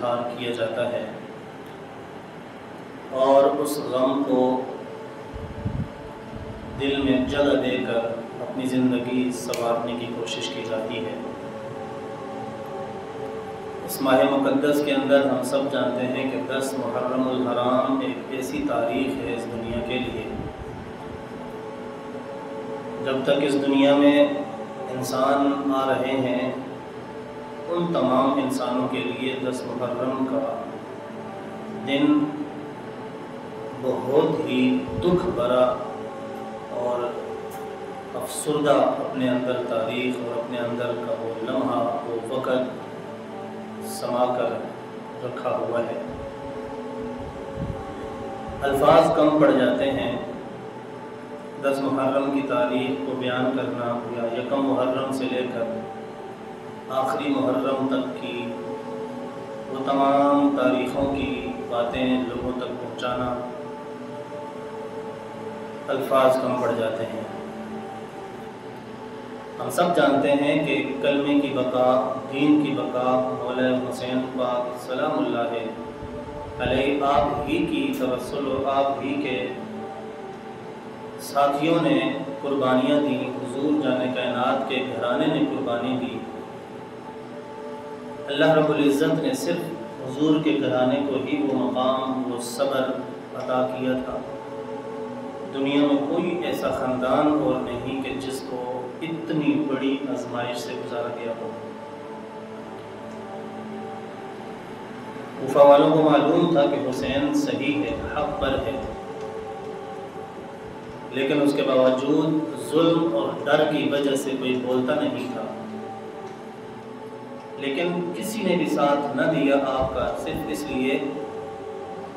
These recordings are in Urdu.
اظہار کیا جاتا ہے اور اس غم کو دل میں جگہ دے کر اپنی زندگی سنوارنے کی کوشش کی جاتی ہے۔ اس ماہ مقدس کے اندر ہم سب جانتے ہیں کہ 10 محرم الحرام ایک ایسی تاریخ ہے اس دنیا کے لیے، جب تک اس دنیا میں انسان آ رہے ہیں ان تمام انسانوں کے لیے 10 محرم کا دن بہت ہی دکھ بھرا اور افسردہ اپنے اندر تاریخ اور اپنے اندر کا وہ لمحہ وہ وقت سما کر رکھا ہوا ہے۔ الفاظ کم پڑ جاتے ہیں 10 محرم کی تاریخ کو بیان کرنا، یا یکم محرم سے لے کر آخری محرم تک کی وہ تمام تاریخوں کی باتیں لوگوں تک پہنچانا، الفاظ کم پڑ جاتے ہیں۔ ہم سب جانتے ہیں کہ کلمے کی بقا، دین کی بقا مولا حسین پاک سلام اللہ علیہ آپ ہی کی توسل و آپ ہی کے ساتھیوں نے قربانیاں دیں، حضور جان کائنات کے گھرانے نے قربانی دی۔ اللہ رب العزت نے صرف حضور کے گھرانے کو ہی وہ مقام، وہ صبر عطا کیا تھا۔ دنیا میں کوئی ایسا خاندان اور نہیں کہ جس کو اتنی بڑی آزمائش سے گزارا گیا ہو۔ کوفہ والوں کو معلوم تھا کہ حسین صحیح ہے، حق پر ہے، لیکن اس کے باوجود ظلم اور ڈر کی وجہ سے کوئی بولتا نہیں تھا۔ لیکن کسی نے بھی ساتھ نہ دیا آپ کا، صرف اس لیے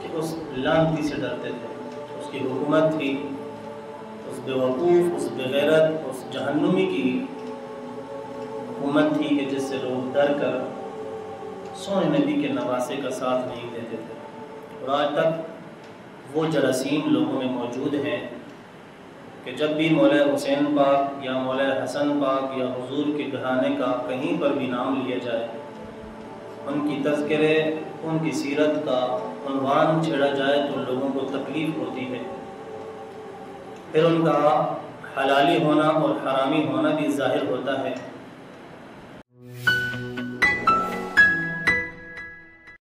کہ اس لعنتی سے ڈرتے تھے۔ اس کی حکومت تھی، اس بیوقوف، اس بغیرت، اس جہنمی کی حکومت تھی کہ جس سے لوگ ڈر کر سونے نبی کے نواسے کا ساتھ نہیں دیتے تھے۔ اور آج تک وہ جراثیم لوگوں میں موجود ہیں کہ جب بھی مولا حسین پاک یا مولا حسن پاک یا حضور کے گھرانے کا کہیں پر بھی نام لیا جائے، ان کی تذکرے، ان کی سیرت کا عنوان چھیڑا جائے تو لوگوں کو تکلیف ہوتی ہے۔ پھر ان کا حلالی ہونا اور حرامی ہونا بھی ظاہر ہوتا ہے۔